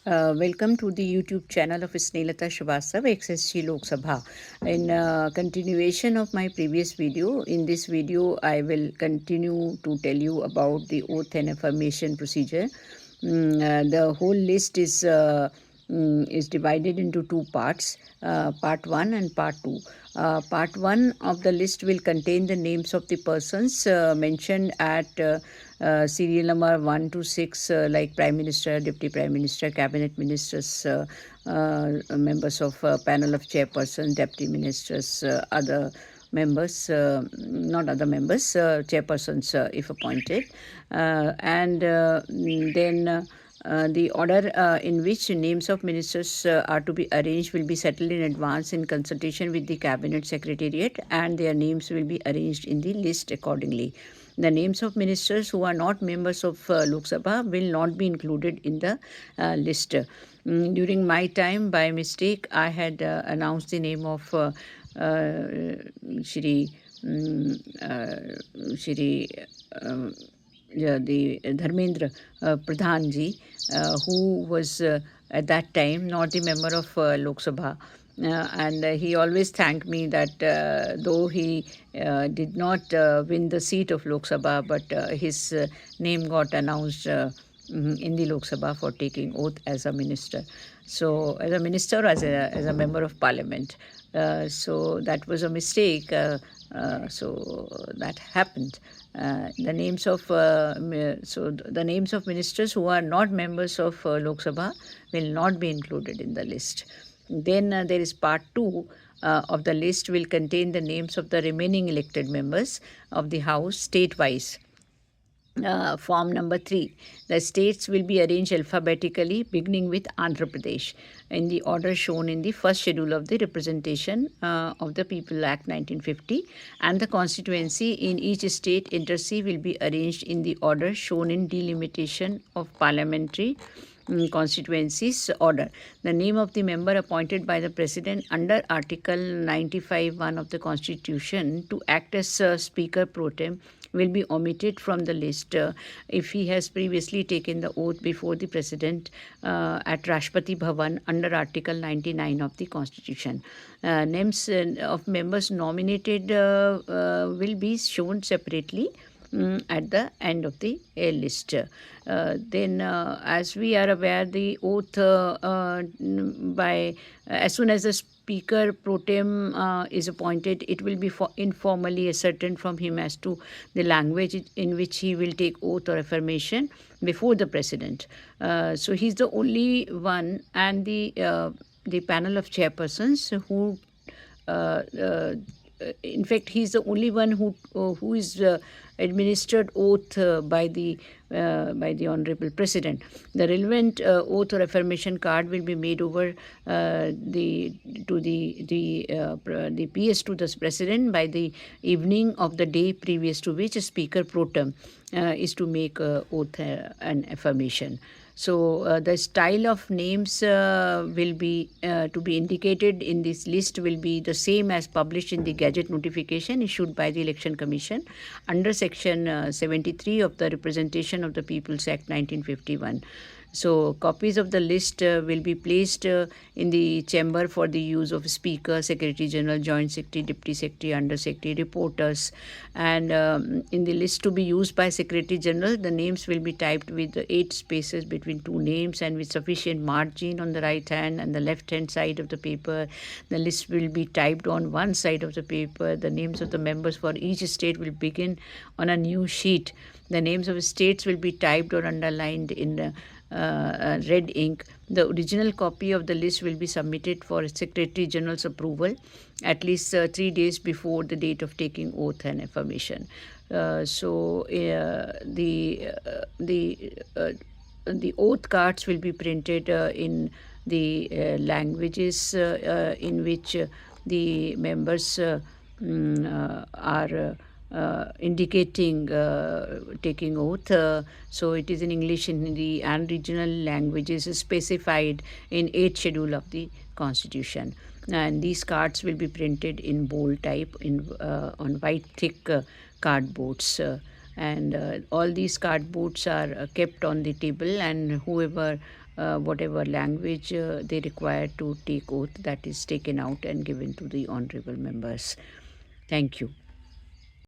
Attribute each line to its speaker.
Speaker 1: Welcome to the YouTube channel of Snelata Shrivastava, XSG Lok Sabha. In continuation of my previous video, in this video I will continue to tell you about the oath and affirmation procedure. The whole list is divided into two parts, part 1 and part 2. Part 1 of the list will contain the names of the persons mentioned at serial number 1 to 6, like Prime Minister, Deputy Prime Minister, Cabinet Ministers, members of panel of chairpersons, Deputy Ministers, other members, not other members, chairpersons if appointed. And then the order in which names of ministers are to be arranged will be settled in advance in consultation with the Cabinet Secretariat, and their names will be arranged in the list accordingly. The names of ministers who are not members of Lok Sabha will not be included in the list. During my time, by mistake, I had announced the name of Shri the Dharmendra Pradhan ji, who was at that time not the member of Lok Sabha. And he always thanked me that though he did not win the seat of Lok Sabha, but his name got announced in the Lok Sabha for taking oath as a minister. So, as a minister, or as a member of parliament. So that was a mistake. So that happened. The names of the names of ministers who are not members of Lok Sabha will not be included in the list. Then there is part 2 of the list will contain the names of the remaining elected members of the House state-wise. Form number 3. The states will be arranged alphabetically, beginning with Andhra Pradesh, in the order shown in the first schedule of the Representation of the People Act 1950, and the constituency in each state interc will be arranged in the order shown in delimitation of parliamentary constituencies order. The name of the member appointed by the President under Article 95(1) of the Constitution to act as Speaker pro tem will be omitted from the list if he has previously taken the oath before the President at Rashtrapati Bhavan under Article 99 of the Constitution. Names of members nominated will be shown separately at the end of the list. Then, as we are aware, the oath by as soon as the Speaker pro tem is appointed, it will be informally ascertained from him as to the language in which he will take oath or affirmation before the President. So he's the only one, and the panel of chairpersons who in fact, he is the only one who is administered oath by the Honorable President. The relevant oath or affirmation card will be made over the PS to the President by the evening of the day previous to which a Speaker pro tem is to make oath and affirmation. So the style of names will be to be indicated in this list will be the same as published in the Gazette notification issued by the Election Commission under Section 73 of the Representation of the People's Act 1951. So copies of the list will be placed in the chamber for the use of Speaker, Secretary General, Joint Secretary, Deputy Secretary, Under Secretary, reporters. And in the list to be used by Secretary General, the names will be typed with 8 spaces between 2 names and with sufficient margin on the right hand and the left hand side of the paper. The list will be typed on one side of the paper. The names of the members for each state will begin on a new sheet. The names of states will be typed or underlined in red ink. The original copy of the list will be submitted for Secretary General's approval at least 3 days before the date of taking oath and affirmation. So the oath cards will be printed in the languages in which the members are indicating taking oath. So it is in English, in Hindi, and regional languages specified in 8th schedule of the Constitution. And these cards will be printed in bold type on white thick cardboards. And all these cardboards are kept on the table, and whoever whatever language they require to take oath, that is taken out and given to the honorable members. Thank you.